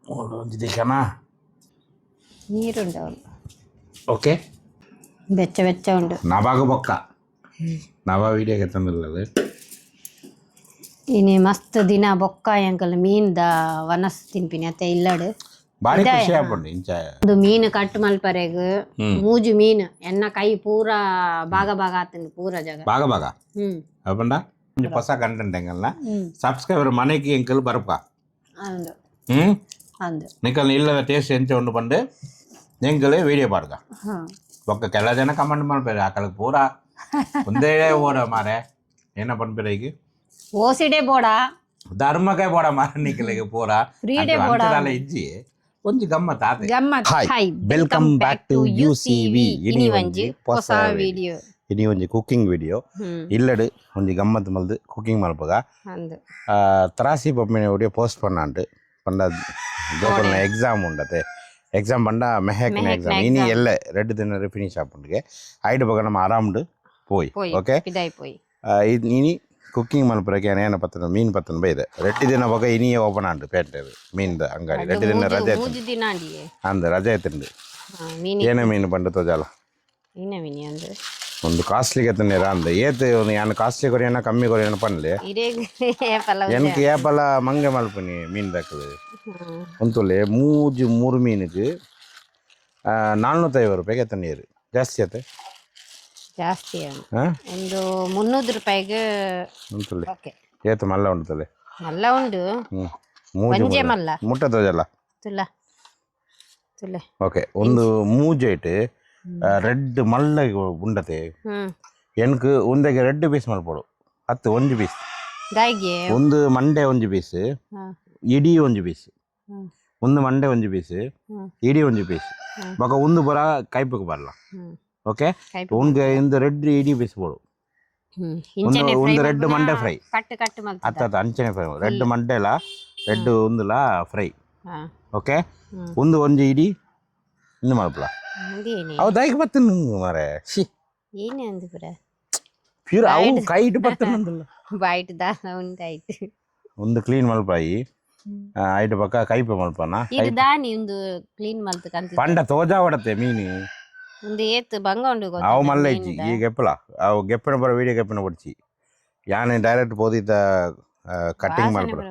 ಒಂದಿದೆಕನಾ ನೀರುಂಡು okay ಬೆಚ್ಚ ಬೆಚ್ಚ ಉಂಡು ನವಾಗ ಬೊಕ್ಕ ನವ ವೀಡಿಯೋಗೆ ತಂದಿಲ್ಲದು ಇನಿ ಮಸ್ತ್ ದಿನ ಬೊಕ್ಕ ಎಂಕಲ್ ಮೀನ್ದ ವನಸ್ ತಿನ್ಪಿನಿ ಅತ್ತೆ ಇಲ್ಲಡು ಬಾರಿ ಖುಷಿ ಆಗ್ಬಿಟ್ಟು ಇಂಚ ಒಂದು ಮೀನು ಕಟ್ ಮಲ್ಪರೆಗ್ ಮೂಜು ಮೀನು ಎನ್ನ ಕೈ ಪೂರ ಭಾಗ ಭಾಗ ಆತಂದು ಪೂರ ಜಾಗ ಬಾಗ ಬಾಗ ಅಪ್ಪಂಡ ಹೊಸ ಕಂಟೆಂಟ್ ಎಂಕಲ್ನ ಸಬ್ಸ್ಕ್ರೈಬರ್ ಮನೆಗೆ ಎಂಕಲ್ ಬರಪ್ಪ ಅಂದು ಅಂದು ನಿಕಲ್ ಇಲ್ಲದ ಟೇಸ್ಟ್ ಎಂಚ ಉಂಡು ಪಂಡು ಎಂಕಲ್ ವೀಡಿಯೋ ಪಾಡ್ಗ ಒಕ್ಕ ಕೆಲ ಜನ ಕಮೆಂಟ್ ಮಾಡ್ಬೇರೆ ಆಕಳಕ್ಕೆ ಪೂರ ಒಂದೇ ಓಡ ಮಾರೆ ಏನ ಪನ್ಬೇರೆ ಈಗ ಓಸಿಡೆ ಬೋಡ ಧರ್ಮಕ್ಕೆ ಬೋಡ ಮಾರ ನಿಕಲಿಗೆ ಪೂರ ಫ್ರೀಡೆ ಬೋಡ ಇಜ್ಜಿ ಒಂಜಿ ಗಮ್ಮತ್ ಆತೆ ಗಮ್ಮತ್ ಹಾಯ್ ವೆಲ್ಕಮ್ ಬ್ಯಾಕ್ ಟು ಯುಸಿವಿ ಇನಿ ಒಂಜಿ ಹೊಸ ವಿಡಿಯೋ ಇನಿ ಒಂಜಿ ಕುಕಿಂಗ್ ವಿಡಿಯೋ ಇಲ್ಲಡು ಒಂಜಿ ಗಮ್ಮತ್ ಮಲ್ದು ಕುಕಿಂಗ್ ಮಲ್ಪಗ ಅಂದು ತ್ರಾಸಿ ಪಪ್ಪಿನ ವಿಡಿಯೋ ಪೋಸ್ಟ್ ಪಣ್ಣಾಂಡು ಪಂಡ ಜೋಕಲ್ನ ಎಕ್ಸಾಮ್ ಉಂಡತೆ ಎಕ್ಸಾಮ್ ಪಂಡ ಮೆಹಕ್ನ ಎಕ್ಸಾಮ್ ಇನಿ ಎಲ್ಲ 2 ದಿನ ಫಿನಿಶ್ ಆಪುಂಡಿಗೆ ಐಡು ಬಗ ನಮ್ಮ ಆರಾಮ್ಡು ಪೋಯ್ ಓಕೆ ಇನಿ ಕುಕ್ಕಿಂಗ್ ಮಲ್ಪುರಕ್ಕೆ ಏನ ಪತ್ತನ ಮೀನು ಪತ್ತನ ಬೈದೆ 2 ದಿನ ಬಗ ಇನಿಯೇ ಓಪನ್ ಆಂಡು ಪೇಟೆ ಮೀನ್ದ ಅಂಗಡಿ 2 ದಿನ ರಜೆ ಅಂದ ರಜೆ ಐತಂಡು ಏನೇ ಮೀನು ಪಂಡು ತೋಜಾಲ ಒಂದು ಕಾಸ್ಟ್ಲಿಗೆ ತಂದಿರ ಅಂದ ಏತ್ ಯಾನು ಕಾಸ್ಟ್ಲಿ ಕೊರಿಯನ ಕಮ್ಮಿ ಕೊರಿಯನ ಪನ್ಲೆ ಎನ್ಕ್ ಏಪಲ ಮಂಗೆ ಮಲ್ಪನಿ ಮೀನು ದಕ್ಕದು ಒಂತುಲೆ ಮೂಜು 3 ಮೀನಿಗೆ 450 ರೂಪಾಯಿಗೆ ತಂದಿರು ಜಾಸ್ತಿ ಆಯ್ತು ಜಾಸ್ತಿ ಒಂದು 300 ರೂಪಾಯಿಗೆ ಉಂಟುಲೆ ಏತು ಮಲ್ಲ ಉಂಟುಲೆ ಮಲ್ಲ ಉಂಡು ಮೂಜು ಮಲ್ಲ ಮುಟ್ಟ ತೋಜಲ್ಲ ತುಲ್ಲ ತುಲ್ಲ ಓಕೆ ಒಂದು ಮೂಜು ಐಟ್ ರೆಡ್ ಮಲ್ಲ ಉಂಡತೆ ಎನ್ಕ್ ಒಂದೆಗೆ 2 ಪೀಸ್ ಮಲ್ಪಡು 10 1 ಪೀಸ್ ಒಂದು ಮಂಡೆ 1 ಪೀಸ್ ಇಡೀ 1 ಪೀಸ್ ಒಂದು ಮಂಡೆ 1 ಪೀಸ್ ಇಡೀ 1 ಪೀಸ್ ಬೊಕ ಒಂದು ಬರ ಕೈಪಕ್ಕೆ ಬರಲ್ಲ ಓಕೆ ಉನ್ಗೆ ಇಂದು ರೆಡ್ ಇಡೀ ಪೀಸ್ ಬೋಡು ಒಂದು ರೆಡ್ ಮಂಡೆ ಫ್ರೈ ಅತ್ತ ಅಂಚನೆ ಫ್ರೈ ರೆಡ್ ಮಂಡೆಲ ರೆಡ್ ಒಂದುಲ ಫ್ರೈ ಓಕೆ ಒಂದು ಒಂಜಿ ಇಡೀ ಇನ್ನು ಮಲ್ಪಲ ಅವು ದೈಕ್ ಬತ್ತನು ಮಾರೆ ಶಿ ಏನೇ ಅಂದು ಪುರ ಪ್ಯೂರ್ ಅವು ಕೈಟ್ ಬತ್ತನಂದಲ್ಲ ಬೈಟ್ ದಾನ ಉಂಟಾಯ್ತು ಒಂದು ಕ್ಲೀನ್ ಮಲ್ಪಾಯಿ ಐಟ್ ಪಕ್ಕ ಕೈಪೆ ಮಲ್ಪನ ಇದು ದಾನಿ ಒಂದು ಕ್ಲೀನ್ ಮಲ್ತು ಕಂತ ಪಂಡ ತೋಜಾ ಹೊಡತೆ ಮೀನು ಒಂದು ಏತ್ ಬಂಗ ಉಂಡು ಅವು ಮಲ್ಲ ಇಜ್ಜಿ ಈ ಗೆಪ್ಪಲ ಅವು ಗೆಪ್ಪನ ಬರ ವೀಡಿಯೋ ಗೆಪ್ಪನ ಬಡ್ಚಿ ಯಾನೆ ಡೈರೆಕ್ಟ್ ಬೋದಿದ್ದ ಕಟ್ಟಿಂಗ್ ಮಾಡ್ಬಿಡ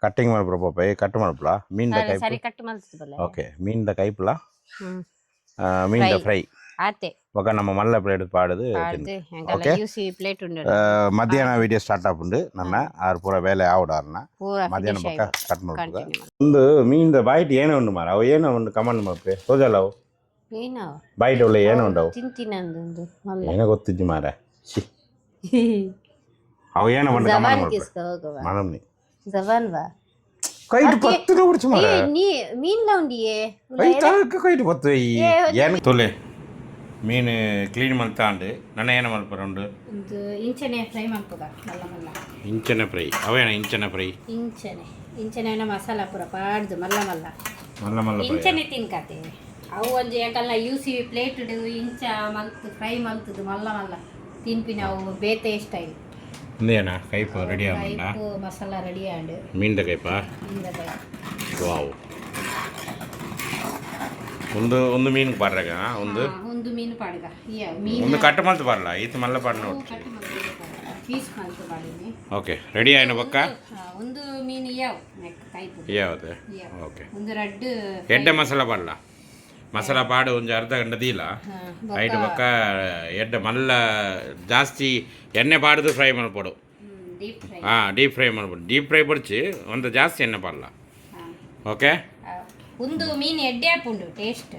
ಕಟ್ಟಿಂಗ್ ಮಾಡ್ಬಿಡ ಪಾಪ ಕಟ್ ಮಾಡ್ಬಿಡ ಮೀನ್ದ ಕೈ ಸರಿ ಕಟ್ ಮಲ್ತು ಓಕೆ ಮೀನ್ದ ಕೈಪಲ ಮೀನ್ದ ಫ್ರೈ ಆತೆ ಒಗ ನಮ್ಮ ಮಲ್ಲ ಪ್ಲೇಟ್ ಪಾಡುದು ಓಕೆ ಮಧ್ಯಾಹ್ನ ವಿಡಿಯೋ ಸ್ಟಾರ್ಟ್ ಆಪುಂಡು ನನ್ನ ಆರು ಪೂರ ಬೇಲೆ ಆವಡಾರ್ನ ಮಧ್ಯಾಹ್ನ ಪಕ್ಕ ಕಟ್ ಮಾಡ್ಬೋದು ಒಂದು ಮೀನ್ದ ಬಾಯ್ಟ್ ಏನೇ ಉಂಡು ಮಾರ ಅವು ಏನೋ ಉಂಡು ಕಮೆಂಟ್ ಮಾಡ್ತೆ ತೋಜಲ್ಲ ಅವು ಬಾಯ್ಟ್ ಒಳ್ಳೆ ಏನೋ ಉಂಡು ಅವು ಏನೋ ಗೊತ್ತಿಜ್ಜಿ ಮಾರ ಅವು ಏನೋ ಉಂಡು ಕಮೆಂಟ್ ಮಾಡ್ತೆ ಮನಮ್ನಿ ಕೈಟ್ ಪತ್ತನ ಉಡ್ಚು ಮಾರ ಮೀನ್ಲ ಉಂಡಿಯೇ ಕೈಟ್ ಪತ್ತು ಏನು ತೊಲೆ ಮೀನು ಕ್ಲೀನ್ ಮಲ್ತಾಂಡು ನನ್ನ ಏನು ಮಲ್ಪರ ಉಂಡು ಇಂಚನೆ ಫ್ರೈ ಮಲ್ಪದ ಮಲ್ಲ ಮಲ್ಲ ಇಂಚನೆ ಫ್ರೈ ಅವೇನ ಇಂಚನೆ ಫ್ರೈ ಇಂಚನೆ ಮಸಾಲ ಪೂರ ಪಾಡ್ದು ಮಲ್ಲ ಮಲ್ಲ ಮಲ್ಲ ಮಲ್ಲ ಇಂಚನೆ ತಿನ್ಕತೆ ಅವು ಒಂಜಿ ಯಾಕಲ್ಲ ಯೂಸಿ ಪ್ಲೇಟ್ ಇಂಚ ಮಲ್ತು ಫ್ರೈ ಮಲ್ತದು ಮಲ್ಲ ಮಲ್ಲ ತಿನ್ಪಿನ ಅವು ಬೇತೆ ಸ್ಟೈಲ್ ಇಂದೇನಾ ಕೈಪ ರೆಡಿ ಆಗ ಮಸಾಲ ರೆಡಿ ಆಂಡು ಮೀನ್ದ ಕೈಪ ವಾವ್ ಒಂದು ಮೀನು ಪಾಡ್ರಾಗ ಒಂದು ಮೀನು ಪಾಡ್ಗ ಒಂದು ಕಟ್ ಮಲ್ತು ಪಾಡಲ್ಲ ಈತ ಮಲ್ಲ ಪಾಡ್ ನೋಡಿ ಪೀಸ್ ಮಲ್ತು ಪಾಡಿನಿ ಓಕೆ ರೆಡಿ ಆಯ್ನ ಬಕ್ಕ ಒಂದು ಮೀನು ಯಾವ್ದು ಓಕೆ ಒಂದು ರೆಡ್ ಎಡ್ಡೆ ಮಸಾಲ ಪಾಡಲ್ಲ ಮಸಾಲ ಪಾಡು ಒಂದು ಅರ್ಧ ಗಂಟೆ ದೀಲ ಐಟು ಬಕ್ಕ ಎಡ್ಡೆ ಮಲ್ಲ ಜಾಸ್ತಿ ಎಣ್ಣೆ ಪಾಡ್ದು ಫ್ರೈ ಮಾಡ್ಕೊಡು ಡೀಪ್ ಫ್ರೈ ಮಾಡ್ಬೋದು ಡೀಪ್ ಫ್ರೈ ಪಡಿಸಿ ಒಂದು ಜಾಸ್ತಿ ಎಣ್ಣೆ ಪಾಡಲ್ಲ ಓಕೆ ಒಂದು ಮೀನು ಎಡ್ಡೆ ಆಪುಂಡು ಟೇಸ್ಟ್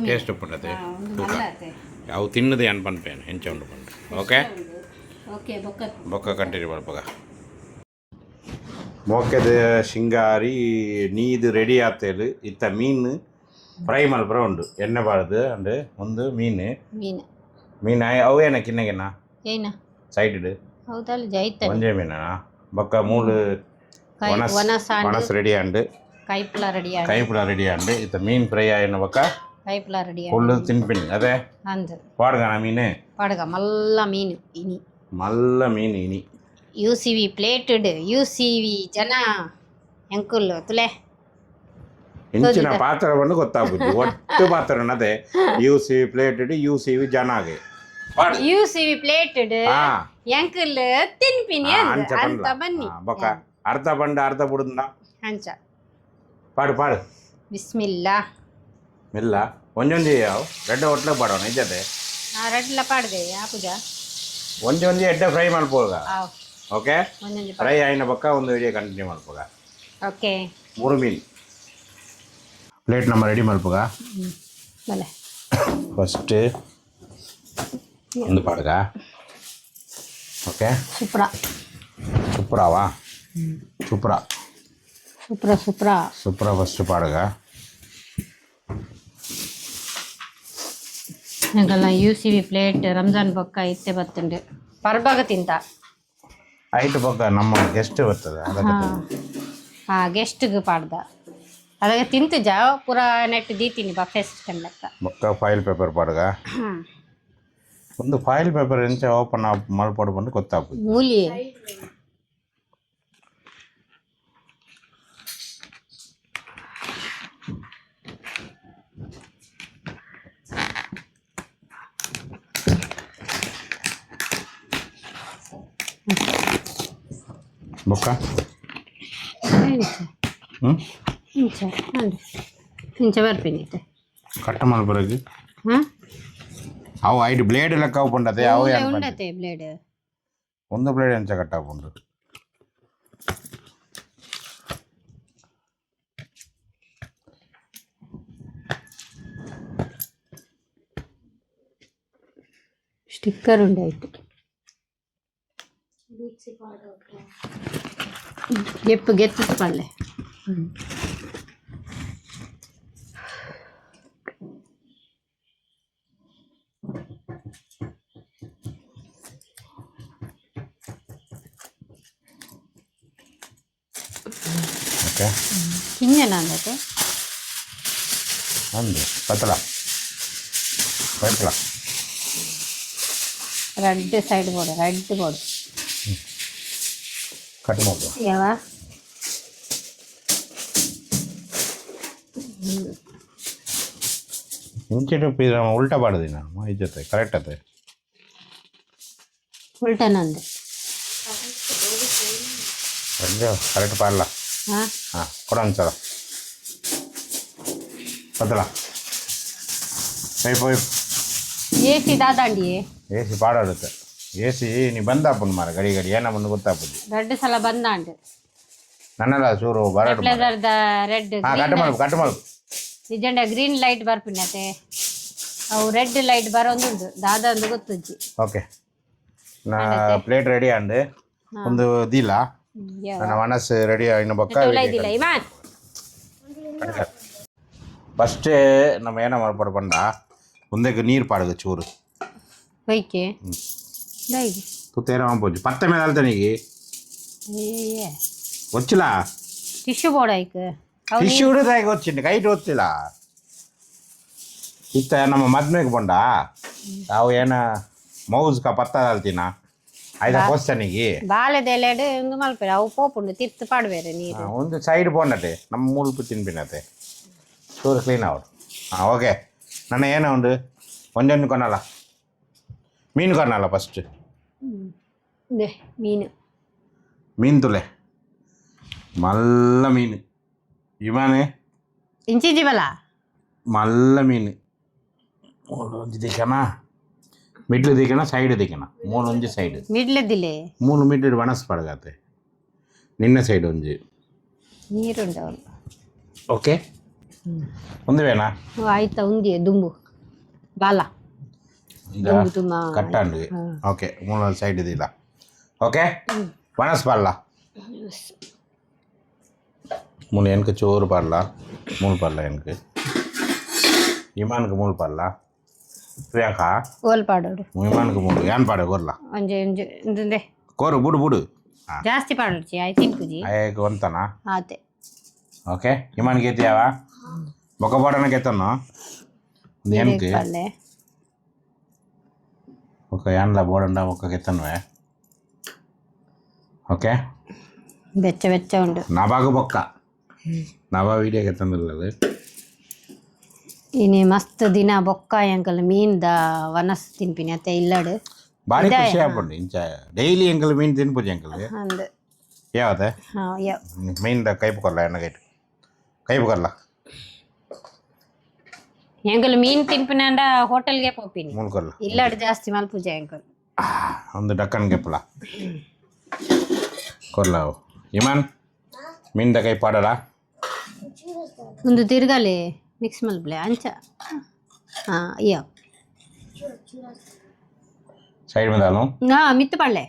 ಟೇಸ್ಟ್ ಉಪ್ಪುಂಡತೆ ಅವು ತಿನ್ನದು ಏನು ಪನ್ಪೇನು ಹೆಂಚ ಉಂಡು ಪಂಡು ಓಕೆ ಬೊಕ್ಕ ಕಂಟಿನ್ಯೂ ಮಾಡ್ಪಗ ಮೋಕೆದ ಶಿಂಗಾರಿ ನೀದು ರೆಡಿ ಆತೇಲು ಇತ್ತ ಮೀನು ಫ್ರೈ ಮಲ್ಪರ ಉಂಡು ಎಣ್ಣೆ ಬಾರ್ದು ಅಂಡ್ ಒಂದು ಮೀನು ಅವು ಏನ ಕಿನ್ನಗೆನ ಸೈಡ್ ಒಂಜೆ ಮೀನ ಬೊಕ್ಕ ಮೂಲು ಒಣಸ್ ರೆಡಿ ಆಂಡು ಕೈಪುಲ ರೆಡಿ ಆಂಡು ಇತ್ತ ಮೀನ್ ಫ್ರೈ ಆಯ್ನ ಬೊಕ್ಕ ಫುಲ್ ತಿನ್ಪಿನಿ ಅದೇ ಪಾಡ್ಗನ ಮೀನು ಪಾಡ್ಗ ಮಲ್ಲ ಮೀನು ಇನಿ ಯೂಸಿವಿ ಪ್ಲೇಟೆಡ್ ಯೂಸಿವಿ ಜನ ಎಂಕುಲ್ ತುಲೆ ಇಂಚಿನ ಪಾತ್ರವನ್ನು ಗೊತ್ತಾಗ್ಬೋದು ಒಟ್ಟು ಪಾತ್ರ ಅನ್ನದೇ UCV ಪ್ಲೇಟೆಡ್ UCV ಜನಾಗೆ UCV ಪ್ಲೇಟೆಡ್ ಎಂಕಲ್ ತಿನ್ಪಿನಿ ಅಂತ ಬನ್ನಿ ಬೊಕ್ಕ ಅರ್ಧ ಬಂಡ ಅರ್ಧ ಬುಡುಂದ ಅಂಚ ಪಾಡು ಪಾಡು ಬಿಸ್ಮಿಲ್ಲಾ ಮೆಲ್ಲ ಒಂಜೊಂಜಿ ಯಾವ ರೆಡ್ಡ ಒಟ್ಲ ಪಾಡೋಣ ನಿಜತೆ ರೆಡ್ಲ ಪಾಡ್ದೆ ಆ ಪೂಜಾ ಒಂಜೊಂಜಿ ಎಡ್ಡೆ ಫ್ರೈ ಮಲ್ಪೋಗ ಆವ್ ಓಕೆ ಒಂದೊಂದು ಫ್ರೈ ಆಯ್ನ ಬೊಕ್ಕ ಒಂದು ವಿಡಿಯೋ ಕಂಟಿನ್ಯೂ ಮಲ್ಪೋಗ ಓಕೆ 3 ಮೀನು ಪ್ಲೇಟ್ ನಮ್ಮ ರೆಡಿ ಮಲ್ಪೋಗ ಬಲೆ ಫಸ್ಟ್ ಒಂದು ಪಾಡ್ಗ ಓಕೆ ಸುಪ್ರ ಸುಪ್ರಾವಾ ಸುಪ್ರ ಸುಪ್ರ ಸುಪ್ರ ಸುಪ್ರ ಫಸ್ಟ್ ಪಾಡ್ಗ ഞങ്ങള UCV ಪ್ಲೇಟ್ ರಂಜಾನ್ ಬೊಕ್ಕ ಇತ್ತೆ ಬತ್ತುಂಡು ಪರ್ಬಾಗ ತಿಂತ ಐಟ್ ಬೊಕ್ಕ ನಮ್ಮ ಗೆಸ್ಟ್ ಬರ್ತದೆ ಗೆಸ್ಟ್ಗೆ ಪಾಡ್ದ ಅದಾಗ ತಿಂತು ಜಾ ಪೂರ ನೆಟ್ ದೀತೀನಿ ಬಾ ಫೆಸ್ಟ್ ಕಂಡಕ್ಕ ಬೊಕ್ಕ ಫಾಯಿಲ್ ಪೇಪರ್ ಪಾಡ್ಗ ಒಂದು ಫಾಯಿಲ್ ಪೇಪರ್ ಎಂಚ ಓಪನ್ ಮಲ್ಪಡು ಬಂದು ಗೊತ್ತಾಗ್ಬೋದು ಮೂಲಿ ಬೊಕ್ಕ ಇಂಚ ಬರ್ಪೀನಿತ್ತೆ ಕಟ್ಟ ಮಲ್ಪರಗೆ ಹಾಂ ಅವು ಐದು ಬ್ಲೇಡ್ ಲೆಕ್ಕ ಉಂಡತೆ ಅವು ಉಂಡತೆ ಬ್ಲೇಡ್ ಒಂದು ಬ್ಲೇಡ್ ಎಂಚ ಕಟ್ಟಾಪುಂಡು ಸ್ಟಿಕ್ಕರ್ ಉಂಡಾಯ್ತು ಗೆಪ್ಪು ಗೆತ್ತು ಪಲ್ಲೆ ಓಕೆ ಹಿಂಗೇನ ಅಂದತೆ ಒಂದು ಪತಲ ಪತಲ ರೆಡ್ ಸೈಡ್ ಬೋರ್ಡ್ ರೆಡ್ ಬೋರ್ಡ್ ಕಟ್ ಮಾಡೋದು ಯಾವ ಇಂಚಿನ ಉಲ್ಟಾ ಪಾಡ್ದಿ ನಾನು ಈ ಜೊತೆ ಕರೆಕ್ಟ್ ಅತ್ತೆ ಉಲ್ಟನಂದು ಕರೆಕ್ಟ್ ಪಾಡಲ್ಲ ಹಾಂ ಹಾಂ ಕೊಡ ಒಂದ್ಸಲ ಪತಲ ಪೈಪ್ AC ದಾದಾಂಡಿ AC ಪಾಡಾಡುತ್ತೆ AC ನೀ ಬಂದಾಪುನ್ ಮಾರ ಗಡಿ ಗಡಿ ಏನ ಮುಂದೆ ಗೊತ್ತಾಪುದು ರೆಡ್ ಸಲ ಬಂದಾಂಡು ನನ್ನಲ್ಲ ಚೂರು ಬರಾಡು ಪ್ಲೇದರ್ದ ರೆಡ್ ಹಾಂ ಕಟ್ ಮಾಡು ನಿಜಂಡ ಗ್ರೀನ್ ಲೈಟ್ ಬರ್ಪಿನತೆ ಅವು ರೆಡ್ ಲೈಟ್ ಬರೋಂದುಂಡು ದಾದ ಒಂದು ಗೊತ್ತುಜ್ಜಿ ಓಕೆ ನಾ ಪ್ಲೇಟ್ ರೆಡಿ ಅಂಡು ಒಂದು ದಿಲ್ಲ ನನ್ನ ಮನಸ್ಸು ರೆಡಿ ಇನ್ನು ಬೊಕ್ಕ ಇದಿಲ್ಲ ಇಮಾನ್ ಫಸ್ಟೇ ನಮ್ಮ ಏನ ಮಾಡ್ಪಾಡು ಬಂಡ ಮುಂದಕ್ಕೆ ನೀರು ಪಾಡುದು ಚೂರು ಬೈಕೆ ಬೈಗೆ ತುತ್ತೇನ ಮಾಡ್ಬೋದು ಪತ್ತ ಮೇಲೆ ಅಲ್ತಾನಿಗೆ ಏ వచ్చిಲ್ಲ ಟಿಶ್ಯೂ ಬೋರ್ಡ್ ಆಯ್ಕೆ ಟಿಶ್ಯೂ ಹಿಡಿದಾಗ వచ్చింది ಕೈಟ್ ಗೊತ್ತಿಲ್ಲ ಇತ್ತ ನಮ್ಮ ಮದ್ಮೆಗೆ ಬಂಡ ಅವು ಏನ ಮೌಸ್ಕ ಪತ್ತ ಅಲ್ತಿನ ಆಯ್ತ ಕ್ವಶನಿಗೆ ಬಾಳೆದ ಎಲೆಡು ಒಂದು ಮಲ್ಪೇರೆ ಅವು ಪೋಪುಂಡು ತಿರ್ತು ಪಾಡ್ಬೇರೆ ನೀರು ಒಂದು ಸೈಡ್ ಬೋಂಡತೆ ನಮ್ಮ ಮುಳುಪು ತಿನ್ಪಿನತೆ ಚೂರು ಕ್ಲೀನ್ ಅವಡು ಹಾಂ ಓಕೆ ನನ್ನ ಏನೋ ಉಂಡು ಒಂದೊಂದು ಕೊನಲ್ಲ ಮೀನು ಕೊನಲ್ಲ ಫಸ್ಟ್ ಮೀನು ಮೀನು ತುಲೆ ಮಲ್ಲ ಮೀನು ಇಮಾನೆ ಇಂಚಿಜಿವಲ ಮಲ್ಲ ಮೀನು ಒಂಜಿ ದಿಕ್ಕನ ಮಿಡ್ಲು ದಿಕ್ಕನ ಸೈಡ್ ದಿಕ್ಕನ ಮೂಲೊಂಜಿ ಸೈಡ್ ಮಿಡ್ಲದಿಲೆ ಮೂಲು ಮಿಡ್ಲು ಬಣಸ್ ಪಡಗತ್ತೆ ನಿನ್ನ ಸೈಡ್ ಒಂಜಿ ನೀರುಂಡವನು ಓಕೆ ಒಂದು ಬೇನಾ ಆಯ್ತಾ ಉಂದಿ ದುಂಬು ಬಾಲ ದುಂಬು ತುಂಬ ಕಟ್ಟಂಡು ಓಕೆ ಮೂಲ ಸೈಡ್ ಇದಿಲ್ಲ ಓಕೆ ಬಣಸ್ ಪಲ್ಲ ಮೂಲು ಎನ್ಕ ಚೋರು ಪರ್ಲ ಮೂಲು ಪರ್ಲ ಎನ್ಕ ಇಮಾನ್ಗೆ ಮೂಲು ಪರ್ಲ ಪ್ರಿಯಾಂಕ ಓಲ್ ಪಾಡೋಡು ಇಮಾನ್ಗೆ ಮೂಲು ಏನ್ ಪಾಡ ಕೋರ್ಲ ಒಂಜೆ ಒಂಜೆ ಇಂದೆ ಕೋರು ಬುಡು ಬುಡು ಜಾಸ್ತಿ ಪಾಡೋಡ್ಚಿ ಆಯ್ತು ತಿನ್ಪುಜಿ ಅಯ್ಯಕ್ಕೆ ಒಂತನ ಆತೆ ಓಕೆ ಇಮಾನ್ಗೆ ಎತ್ತಿಯಾವ ಬೊಕ್ಕ ಪಾಡನ ಕೆತ್ತನ್ನು ಒಂದು ಎನ್ಕೆ ಪಲ್ಲೆ ఒక యాన్ల బోడండా ఒక కెత్తనువే ఓకే ಬೆಚ್ಚ ಬೆಚ್ಚ ಉಂಡು నా బాగు బొక్క ನವ ವೀಡಿಯೋಗೆ ತಂದಿಲ್ಲದು ಇನಿ ಮಸ್ತ್ ದಿನ ಬೊಕ್ಕ ಎಂಕಲ್ ಮೀನ್ದ ವನಸ್ ತಿನ್ಪಿನಿ ಅತ್ತೆ ಇಲ್ಲಡು ಭಾರಿ ಖುಷಿ ಆಗ್ಬಿಟ್ಟು ಇಂಚ ಡೈಲಿ ಎಂಕಲ್ ಮೀನು ತಿನ್ಪುಜಿ ಎಂಕಲ್ ಅಂದ್ ಯಾವತ್ತೆ ಯಾವ ಮೀನ್ದ ಕೈಪು ಕೊಲ್ಲ ಎಣ್ಣಗೈಟು ಕೈಪು ಕೊಲ್ಲ ಎಂಕಲ್ ಮೀನ್ ತಿನ್ಪಿನಂಡ ಹೋಟೆಲ್ಗೆ ಪೋಪಿನಿ ಮೂಲು ಕೊಲ್ಲ ಇಲ್ಲಡು ಜಾಸ್ತಿ ಮಲ್ಪುಜೆ ಎಂಕಲ್ ಒಂದು ಡಕ್ಕನ್ ಗೆಪ್ಪಲ ಕೊಲ್ಲ ಇಮಾನ್ ಮೀನ್ದ ಕೈ ಪಾಡಲ್ಲ ಒಂದು ತಿರ್ಗಲೆ ಮಿಕ್ಸ್ ಮಲ್ಪಲೆ ಅಂಚ ಯಾವ ಸೈಡ್ में डालूं ಮಿತ್ತು ಪಳ್ಳೆ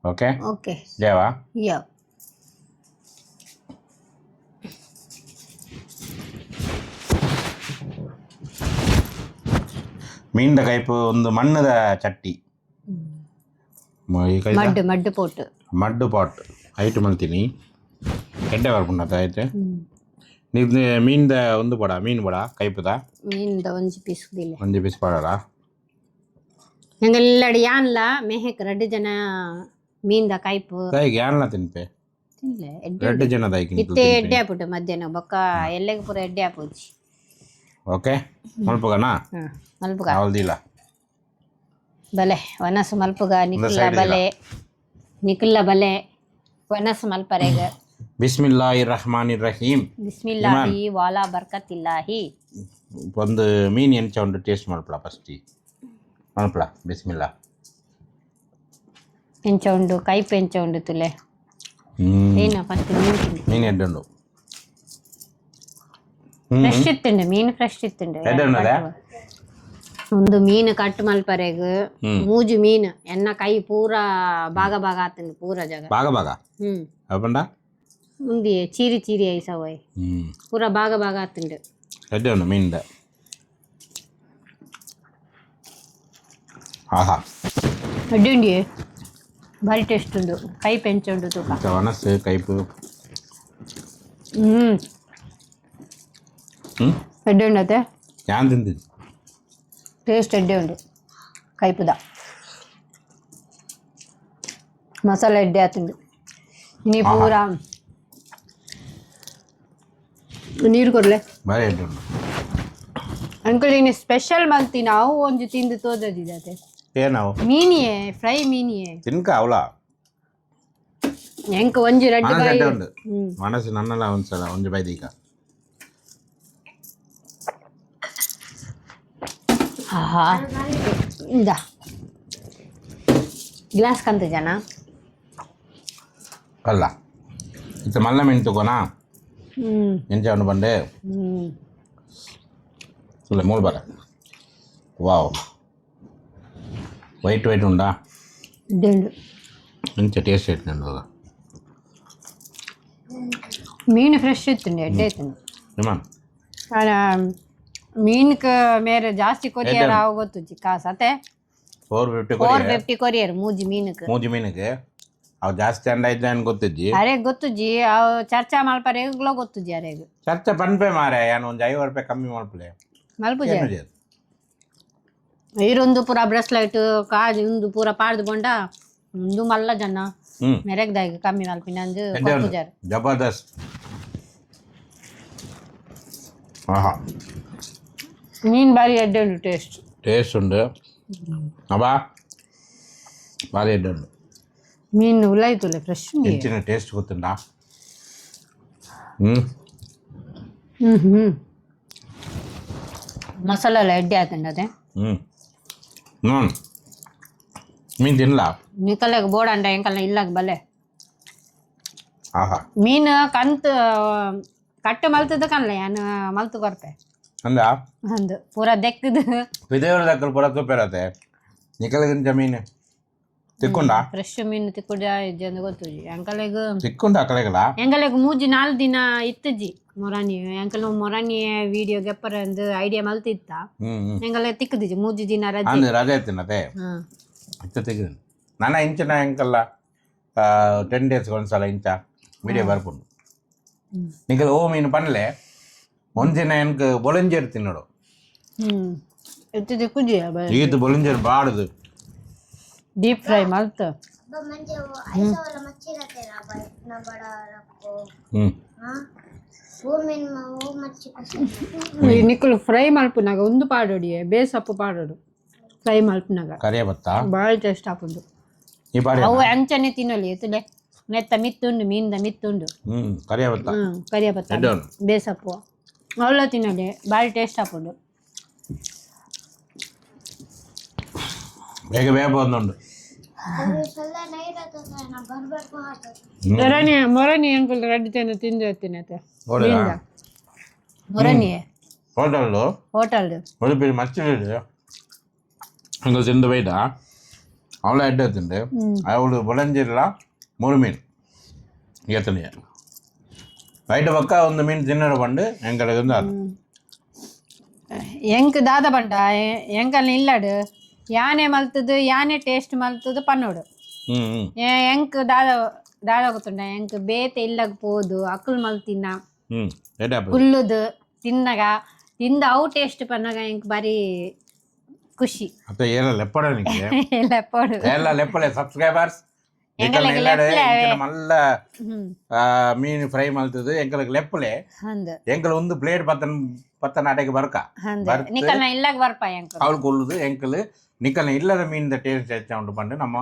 ओके ಓಕೆ ದೇವಾ ಯಾವ ಮೀನ್ದ ಕೈಪು ಒಂದು ಮಣ್ಣದ ಚಟ್ಟಿ ಮಡ್ಡು ಮಡ್ಡು ಪೋಟು ಮಡ್ಡು ಪಾಟ್ ಐಟು ಮಲ್ತೀನಿ ಎಡ್ಡೆ ಬರ್ಪುಂಡತ ಐತೆ ನೀವು ಮೀನ್ದ ಒಂದು ಬಡ ಮೀನು ಬಡ ಕೈಪುದ ಮೀನ್ದ ಒಂಜಿ ಪೀಸ್ ದಿಲ್ಲ ಒಂದು ಪೀಸ್ ಪಾಡಲ್ಲ ഞങ്ങളെല്ലാടി ಯಾನ್ಲ ಮೇಹಕ್ 2 ಜನ ಮೀನ್ದ ಕೈಪು ಕೈಗೆ ಯಾನ್ಲ ತಿನ್ಪೆ ತಿನ್ಲೆ 2 ಜನ ದೈಕಿನಿ ಇತ್ತೆ ಎಡ್ಡೆ ಆಪುಟ ಮಧ್ಯಾಹ್ನ ಬೊಕ್ಕ ಎಲ್ಲೆಗ್ ಪೂರ ಎಡ್ಡೆ ಆಪುಜಿ ಓಕೆ ಮಲ್ಪುಗನಾ ಮಲ್ಪುಗ ಅವಲ್ದಿಲ್ಲ ಬಲೆ ವನಸ್ ಮಲ್ಪುಗ ನಿಕ್ಲ ಬಲೆ ವನಸ್ ಮಲ್ಪರೆಗ ಬಿಸ್ಮಿಲ್ಲಾಹಿರ್ ರಹಮಾನಿರ್ ರಹೀಮ್ ಬಿಸ್ಮಿಲ್ಲಾಹಿ ವಾಲಾ ಬರ್ಕತಿಲ್ಲಾಹಿ ಒಂದು ಮೀನು ಎಂಚ ಒಂದು ಟೇಸ್ಟ್ ಮಲ್ಪಲ ಫಸ್ಟ್ ಮಲ್ಪಲ ಬಿಸ್ಮಿಲ್ಲಾ ಎಂಚ ಉಂಡು ಕೈಪ್ ಎಂಚ ಉಂಡು ತುಲೆ ಏನ ಫಸ್ಟ್ ಮೀನು ಎಡ್ಡುಂಡು ಫ್ರೆಶ್ ಇತ್ತುಂಡು ಮೀನು ಫ್ರೆಶ್ ಇತ್ತುಂಡು ಒಂದು ಮೀನು ಕಟ್ ಮಲ್ಪರೆಗ್ ಮೂಜು ಮೀನು ಎನ್ನ ಕೈ ಪೂರ ಭಾಗ ಭಾಗ ಆತುಂಡು ಪೂರ ಜಾಗ ಭಾಗ ಭಾಗ ಅಪ್ಪಂಡ ಉಂದಿ ಚೀರಿ ಚೀರಿ ಐಸವೈ ಪೂರ ಭಾಗ ಭಾಗ ಆತುಂಡು ಎಡ್ಡುಂಡು ಮೀನ್ದ ಆಹಾ ಅಡ್ಡುಂಡಿ ಭಾರಿ ಟೇಸ್ಟ್ ಉಂಡು ಕೈ ಪೆಂಚ ಉಂಡು ತೂಕ ವನಸ್ಸು ಕೈಪು ಎಡ್ಡುಂಡತೆ ಯಾನ್ ತಿಂತಿದ್ದು ಟೇಸ್ಟ್ ಎಡ್ಡೆ ಉಂಡು ಕೈಪುದ ಮಸಾಲೆ ಎಡ್ಡೆ ಆತುಂಡು ನೀ ಪೂರ ನೀರು ಕೊಡ್ಲೆ ಬಾರಿ ಎಡ್ಡುಂಡು ಅಂಕಲ್ ಇನ್ನು ಸ್ಪೆಷಲ್ ಮಲ್ತಿ ನಾವು ಒಂಜಿ ತಿಂದು ತೋದದಿದತೆ ಏನಾವು ಮೀನಿಯೇ ಫ್ರೈ ಮೀನಿಯೇ ತಿನ್ಕ ಅವಳ ಎಂಕ ಒಂಜಿ ರೆಡ್ ಮನಸ್ಸು ಬಾಯಿ ಎಡ್ಡೆ ಉಂಡು ಮನಸ್ಸು ನನ್ನಲ್ಲ ಒಂದ್ಸಲ ಒಂದು ಬೈದೀಗ ಆಹಾ ಇಂದ ಗ್ಲಾಸ್ ಕಂತ ಜನ ಅಲ್ಲ ಇತ್ತು ಮಲ್ಲ ಮೀನು ತಗೋನಾ ಎಂಚ ಉಂಡು ಬಂಡೆ ಇಲ್ಲ ಮೂಳು ಬರ ವಾವ್ ವೈಟ್ ವೈಟ್ ಉಂಡಾ ಡೆಂಡು ಎಂಚ ಟೇಸ್ಟ್ ಐತೆ ನಂದು ಮೀನು ಫ್ರೆಶ್ ಇತ್ತುಂಡು ಎಡ್ಡೆ ಇತ್ತುಂಡು ಇಮಾನ್ ಮೀನ್ಕ ಮೇರೆ ಜಾಸ್ತಿ ಕೊರಿಯರ್ ಅವು ಗೊತ್ತುಜಿ ಕಾಸತೆ 450 ಕೊರಿಯರ್ ಮೂಜಿ ಮೀನಕ್ ಮೂಜಿ ಮೀನಿಗೆ ಅವು ಜಾಸ್ತಿ ಅಂಡ ಇದ್ದ ಏನು ಗೊತ್ತಿಜ್ಜಿ ಅರೆ ಗೊತ್ತುಜಿ ಅವು ಚರ್ಚಾ ಮಲ್ಪರೆ ಗೊತ್ತುಜಿ ಅರೆಗ್ ಚರ್ಚೆ ಪನ್ಪೆ ಮಾರೆ ಏನು ಒಂದು 50 ರೂಪಾಯಿ ಕಮ್ಮಿ ಮಲ್ಪಲೆ ಮಲ್ಪುಜಿ ಈರೊಂದು ಪೂರ ಬ್ರೆಸ್ಲೈಟ್ ಕಾಜು ಒಂದು ಪೂರ ಪಾಡ್ದು ಬಂಡ ಒಂದು ಮಲ್ಲ ಜನ ಮೆರೆಗ್ದಾಗ ಕಮ್ಮಿ ಮಲ್ಪಿನ ಅಂದು ಕೊತ್ತುಜಾರ್ ಜಬರ್ದಸ್ತ್ ಆಹಾ ಮೀನು ಬಾರಿ ಎಡ್ಡೆ ಉಂಡು ಟೇಸ್ಟ್ ಉಂಡು ಅಬ್ಬಾ ಭಾರಿ ಎಡ್ಡೆ ಉಂಡು ಮೀನು ಉಲಾಯ್ತುಲೆ ಫ್ರೆಶ್ ಹೆಚ್ಚಿನ ಟೇಸ್ಟ್ ಗೊತ್ತುಂಡಾ ಮಸಾಲ ಎಲ್ಲ ಎಡ್ಡೆ ಆತಂಡ ಅದೇ ಮೀನು ತಿನ್ನಲ ನಿಕಲ್ಲಾಗ ಬೋರ್ಡ್ ಅಂಡ ಎಂಕಲ್ಲ ಇಲ್ಲಾಗ ಬಲ್ಲೆ ಆಹಾ ಮೀನು ಕಂತು ಕಟ್ಟು ಮಲ್ತದ ಕನ್ಲ ಏನು ಮಲ್ತು ಕೊರ್ಪೆ ಅಂದ ಅಂದು ಪೂರ ದೆಕ್ಕದು ವಿದೇವ್ರ ದಕ್ಕಲ್ ಪೂರ ತುಪ್ಪಿರತ್ತೆ ನಿಕಲ್ಗಿಂತ ಮೀನು ತಿಕ್ಕೊಂಡ ಫ್ರೆಶ್ ಮೀನು ತಿಕ್ಕುಡ ಇಜ್ಜಂದು ಗೊತ್ತುಜಿ ಎಂಕಲೆಗ್ ತಿಕ್ಕೊಂಡ ಅಕಲೆಗಲ ಎಂಕಲೆಗ್ 3 4 ದಿನ ಇತ್ತಜಿ ಮೊರಾನಿ ಎಂಕಲ್ ಮೊರಾನಿ ವಿಡಿಯೋ ಗೆಪ್ಪರ ಅಂದು ಐಡಿಯಾ ಮಲ್ತಿತ್ತ ಎಂಕಲೆ ತಿಕ್ಕದಿಜಿ 3 ದಿನ ರಜೆ ಅಂದ್ ರಜೆ ತಿನ್ನತೆ ಇತ್ತ ತೆಗಿದ ನನ್ನ ಇಂಚಿನ ಎಂಕಲ್ಲ 10 ಡೇಸ್ ಒಂದ್ಸಲ ಇಂಚ ವಿಡಿಯೋ ಬರ್ಕೊಂಡು ನಿಕಲ್ ಓ ಮೀನು ಪನ್ಲೆ ಒಂದಿನ ಎನ್ಕ್ ಬೊಳಂಜೇರು ತಿನ್ನೋಡು ಎತ್ತು ತಿಕ್ಕುಜಿ ಈತು ಬೊಳಂಜೇರು ಬಾಡುದು ಡೀಪ್ ಫ್ರೈ ಮಲ್ತ ನಿಕ್ಕಲು ಫ್ರೈ ಮಲ್ಪನಾಗ ಒಂದು ಪಾಡೋಡಿ ಬೇಸಪ್ಪು ಪಾಡೋಡು ಫ್ರೈ ಮಲ್ಪನಾಗ ಕರಿಯ ಬತ್ತಾ ಭಾಳ ಟೇಸ್ಟ್ ಹಾಕೊಂಡು ಈ ಬಾಡಿ ಅವು ಅಂಚನೆ ತಿನ್ನಲಿ ಎತ್ತಲೆ ನೆತ್ತ ಮಿತ್ತುಂಡು ಮೀನ್ದ ಮಿತ್ತುಂಡು ಕರಿಯ ಬತ್ತಾ ಕರಿಯಬತ್ತ ಬೇಸಪ್ಪು ಅವಳ ತಿನ್ನಲಿ ಭಾಳ ಟೇಸ್ಟ್ ಹಾಕೊಂಡು ಬೇಗ ಬೇಗ ಬಂದುಂಡು ಮೊರಣಿ ಅಂಕಲ್ ರೆಡ್ ತಿಂದು ತಿಂದು ಇರ್ತೀನಿ ಮೊರಣಿ ಹೋಟೆಲ್ ಉಡುಪಿ ಮಚ್ಚಿದೆ அங்கே திண்டு போயிட்டா அவ்வளோ எட்டு எடுத்துட்டு அவளுக்கு புலஞ்சிடல 3 மீன் எத்தனையா బయట పక్క ಒಂದು ಮೀನು ತಿನ್ನೋರು ಬಂದು ಎಂಕಲಿಗೆ ಅದು ಎಂಕ್ ದಾದ ಬಂಡ ಎಂಕಲ್ ಇಲ್ಲಡು ಯಾನೆ ಮಲ್ತದು ಯಾನೆ ಟೇಸ್ಟ್ ಮಲ್ತದು ಪನ್ನೋಡು ಎಂಕ್ ದಾದ ಗೊತ್ತುಂಡ ಎಂಕ್ ಬೇತೆ ಇಲ್ಲಗ ಪೋದು ಅಕ್ಕಲ್ ಮಲ್ತಿನ ಕುಲ್ಲುದು ತಿನ್ನಗ ತಿಂದ ಅವು ಟೇಸ್ಟ್ ಪನ್ನಗ ಎಂಕ್ ಬಾರಿ ಖುಷಿ ಅತ್ತ ಏನ ಲೆಪ್ಪಡ ನಿಕ್ಕೆ ಲೆಪ್ಪಡು ಎಲ್ಲ ಲೆಪ್ಪಳೆ ಸಬ್ಸ್ಕ್ರೈಬರ್ಸ್ ಮಲ್ಲ ಮೀನು ಫ್ರೈ ಮಲ್ತದು ಎಂಕಲಿಗೆ ಲೆಪ್ಪಲೆ ಎಂಕಲ್ ಒಂದು ಪ್ಲೇಟ್ ಪತ್ತ ನಾಟಕ ಬರ್ಕ ನಿಕಲ್ನ ಇಲ್ಲಗ ಬರ್ಪ ಎಂಕಲ್ ಅವಳು ಕೊಲ್ಲುದು ಎಂಕಲ್ ನಿಕಲ್ನ ಇಲ್ಲದ ಮೀನಿನ ಟೇಸ್ಟ್ ಹೆಚ್ಚ ಉಂಟು ಪಂಡು ನಮ್ಮ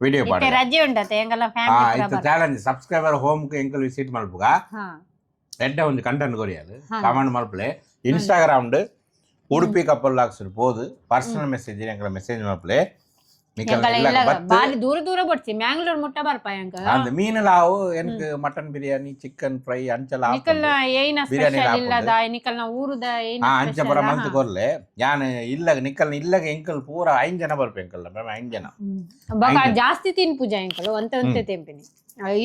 ವಿಡಿಯೋ ಪಾಡ ರಜೆ ಉಂಟತೆ ಎಂಕಲ್ನ ಫ್ಯಾಮಿಲಿ ಇದು ಚಾಲೆಂಜ್ ಸಬ್ಸ್ಕ್ರೈಬರ್ ಹೋಮ್ ಎಂಕಲ್ ವಿಸಿಟ್ ಮಲ್ಪುಗ ಎಡ್ಡೆ ಒಂದು ಕಂಟೆಂಟ್ ಕೊರಿಯದು ಕಮೆಂಟ್ ಮಲ್ಪಲೆ ಇನ್ಸ್ಟಾಗ್ರಾಮ್ ಉಡುಪಿ ಕಪಲ್ ಲಾಕ್ಸ್ போது ಪರ್ಸನಲ್ ಮೆಸೇಜ್ ಎಂಕಲ ಮೆಸೇಜ್ ಮಲ್ಪಲೆ ಬಾರಿ ದೂರ ದೂರ ಬರ್ತಿ ಮ್ಯಾಂಗ್ಳೂರ್ ಮುಟ್ಟ ಬರ್ಪ ಎಂಕ அந்த மீனலாவு எனக்கு மட்டன் பிரியாணி சிக்கன் ಫ್ರೈ ಅಂಚಲ ನಿಕಲ್ನ ಏನ ಸ್ಪೆಷಲ್ ಇಲ್ಲದ ನಿಕಲ್ನ ಊರುದ ಏನ ಅಂಚಪರ ಮಂತ್ ಕೊರ್ಲೆ ಯಾನ್ ಇಲ್ಲ ನಿಕಲ್ನ ಇಲ್ಲಗ ಎಂಕಲ್ ಪೂರ 5 ಜನ ಬರ್ಪ ಎಂಕಲ್ ಮೇಮ 5 ಜನ ಬಗ ಜಾಸ್ತಿ ತಿನ್ ಪೂಜಾ ಎಂಕಲ್ ಒಂತೆ ತೆಂಪಿನಿ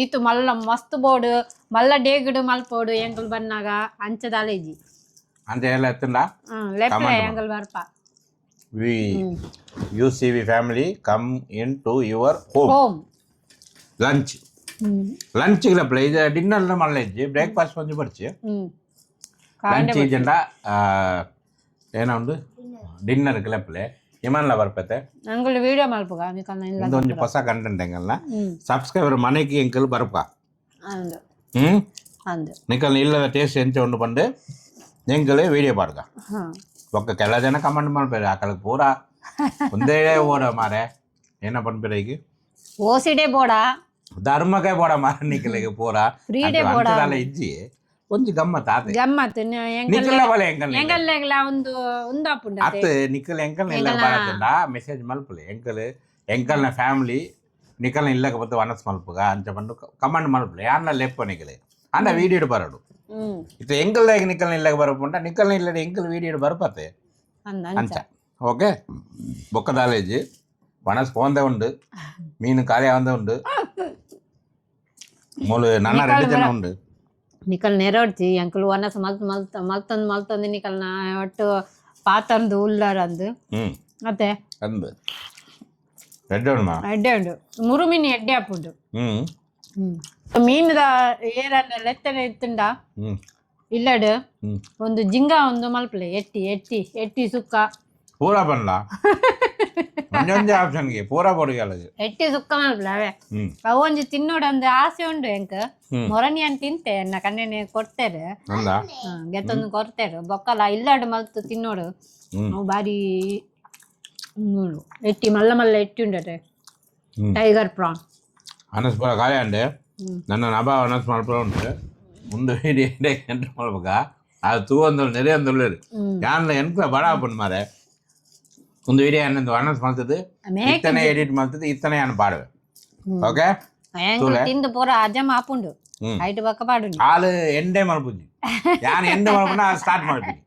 ಈತು ಮಲ್ಲ ಮಸ್ತ್ ಬೋರ್ಡ್ ಮಲ್ಲ ಡೇಗಡು ಮಲ್ಪೋಡು ಎಂಕಲ್ ಬನ್ನಾಗ ಅಂಚದಾಲೇಜಿ ಅಂತ ಎಲ್ಲ ಎತ್ತಂಡ ಲೆಫ್ಟ್ ಎಂಕಲ್ ಬರ್ಪ UCV family come into your home. Lunch. Lunch ಗೆ ಪ್ಲೇ ಇದು ಡಿನ್ನರ್ ಮಾಡಲ್ಲ ಇಜ್ಜಿ ಬ್ರೇಕ್ಫಾಸ್ಟ್ ಒಂದು ಬರ್ಚಿ ಲಂಚ್ ಇಜೆಂಡ ಏನೋ ಒಂದು ಡಿನ್ನರ್ ಗೆ ಪ್ಲೇ ಇಮನ್ಲ ಬರ್ಪತೆ ಅಂಗಲ್ ವಿಡಿಯೋ ಮಲ್ಪಗ ನಿಕಲ್ನ ಇಲ್ಲ ಒಂದು ಹೊಸ ಕಂಟೆಂಟ್ ಎಂಗಲ್ನ ಸಬ್ಸ್ಕ್ರೈಬರ್ ಮನೆಗೆ ಎಂಕಲ್ ಬರ್ಪ ಅಂದು ಅಂದು ನಿಕಲ್ನ ಇಲ್ಲದ ಟೇಸ್ಟ್ ಎಂಚ ಉಂಡು ಬಂದು ಎಂಕಲ್ ವಿಡಿಯೋ ಪಾಡ್ಗ ಒಕ್ಕ ಕೆಲ ಜನ ಕಮೆಂಟ್ ಮಾಡ್ಬೇಡಿ ಆಕಳಕ್ಕೆ ಪೂರ ಒಂದೇ ಓಡ ಮಾರೆ ಏನ ಪನ್ಬೇಡ ಈಗ ಓಸಿಡೆ ಬೋಡ ಧರ್ಮಕ್ಕೆ ಬೋಡ ಮಾರ ನಿಕಲಿಗೆ ಪೂರ ಅಂಚದಾಲ ಇಜ್ಜಿ ಒಂಜಿ ಗಮ್ಮತ್ ಆತ ಗಮ್ಮತ್ ನಿಕಲ ಬಲೆ ಎಂಕಲ್ ಎಂಕಲ್ಲೆಗ್ಲ ಒಂದು ಉಂದಾಪುಂಡ ಅತ್ತ ನಿಕಲ್ ಎಂಕಲ್ ಇಲ್ಲ ಬರತಂಡ ಮೆಸೇಜ್ ಮಲ್ಪಲೆ ಎಂಕಲ್ನ ಫ್ಯಾಮಿಲಿ ನಿಕಲ್ನ ಇಲ್ಲಕ ಬತ್ತು ವನಸ್ ಮಲ್ಪುಗ ಅಂಚ ಬಂದು ಕಮೆಂಟ್ ಮಲ್ಪಲೆ ಯಾನ್ನ ಲೆಪ್ಪ ನಿಕಲೆ ಅಂಡ ವೀಡಿಯೋ ಬರಡು ಇದು ಎಂಕಲ್ ನಿಕಲ್ನ ಇಲ್ಲಗ ಬರಪುಂಟ ನಿಕಲ್ನ ಇಲ್ಲದ ಎಂಕಲ್ ವೀಡಿಯೋ ಬರಪತ್ತೆ ಅಂಚ ಓಕೆ ಬೊಕ್ಕದಾಲೇಜಿ ವನಸ್ ಪೋಂದೆ ಉಂಡು ಮೀನು ಕಾರ್ಯ ಒಂದೇ ಉಂಡು ಮೂಲು ನನ್ನ 2 ಜನ ಉಂಡು ನಿಕಲ್ ನೆರೋಡ್ತಿ ಎಂಕಲ್ ವನಸ್ ಮಲ್ತಂದು ನಿಕಲ್ನ ಒಟ್ಟು ಪಾತಂದು ಉಳ್ಳಾರಂದು ಮತ್ತೆ ಅಂದು ಎಡ್ಡೆ ಉಂಡು 3 ಮೀನು ಎಡ್ಡೆ ಹಾಪುಂಡು ಮೀನದ ಏರನ್ನ ಲೆತ್ತನೆ ಇತ್ತುಂಡ ಇಲ್ಲಡು ಒಂದು ಜಿಂಗ ಒಂದು ಮಲ್ಪಲೆ ಎಟ್ಟಿ ಸುಕ್ಕ ಪೂರ ಬಂದ ಒಂದೊಂದೇ ಆಪ್ಷನ್ಗೆ ಪೂರ ಬೊಡಿಗಲ್ಲದು ಎಟ್ಟಿ ಸುಕ್ಕ ಮಲ್ಪಲೆ ಅವೇ ಅವು ಒಂಜಿ ತಿನ್ನೋಡಂದು ಆಸೆ ಉಂಡು ಎಂಕ್ ಮೊರನಿ ಅಂತ ತಿಂತೆ ಎನ್ನ ಕಣ್ಣೆನೆ ಕೊಡ್ತೇರು ಗೆತ್ತೊಂದು ಕೊಡ್ತೇರು ಬೊಕ್ಕಲ ಇಲ್ಲಡು ಮಲ್ತು ತಿನ್ನೋಡು ಅವು ಬಾರಿ ಎಟ್ಟಿ ಮಲ್ಲ ಎಟ್ಟಿ ಉಂಡತೆ ಟೈಗರ್ ಪ್ರಾನ್ ಅನಸ್ ಪೂರ ಖಾಲಿ ಅಂಡೆ ನನ್ನ ನಭ ಅನಸ್ ಮಾಡ್ಪುರ ಉಂಟು ಮುಂದೆ ವೀಡಿಯೋ ಎಂಟ್ರ್ ಮಾಡ್ಬೇಕ ಅದು ತೂವೊಂದು ನೆರೆ ಒಂದು ಯಾನ್ಲ ಎನ್ಕ್ಲ ಬಡ ಹಾಪುಂಡು ಮಾರೆ ಒಂದು ವೀಡಿಯೋ ಅನ್ನೊಂದು ಅನಸ್ ಮಾಡ್ತದೆ ಇತ್ತನೆ ಎಡಿಟ್ ಮಾಡ್ತದೆ ಇತ್ತನೆ ನಾನು ಪಾಡುವೆ ಓಕೆ ತಿಂದು ಪೂರ ಅಜಮ್ ಹಾಪುಂಡು ಐಟ್ ಬಕ್ಕ ಪಾಡು ಹಾಲು ಎಂಡೆ ಮಲ್ಪುಜಿ ಯಾನ್ ಎಂಡೆ ಮಲ್ಪುಂಡ ಸ್ಟಾರ್ಟ್ ಮಾಡ್ತೀನಿ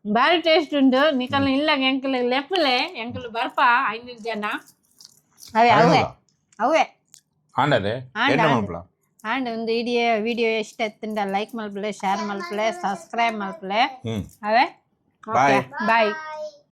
ಬಾರಿ ಟೇಸ್ಟ್ ಉಂಟು ನಿಕಲ್ನ ಇಲ್ಲ ಎಂಕಲ್ ಲೆಪ್ಪಲೆ ಎಂಕಲ್ ಬರ್ಪ 5 ಜನ ಅವೇ ಆಂಡದೆ ಎಂಡೆ ಮಲ್ಪುಳ ಆಂಡ್ ಒಂದು ವಿಡಿಯೋ ಎಷ್ಟು ಎತ್ತಿಂದ ಲೈಕ್ ಮಲ್ಪಲೆ ಶೇರ್ ಮಲ್ಪಲೆ ಸಬ್ಸ್ಕ್ರೈಬ್ ಮಲ್ಪಲೆ ಅವೇ ಬಾಯ್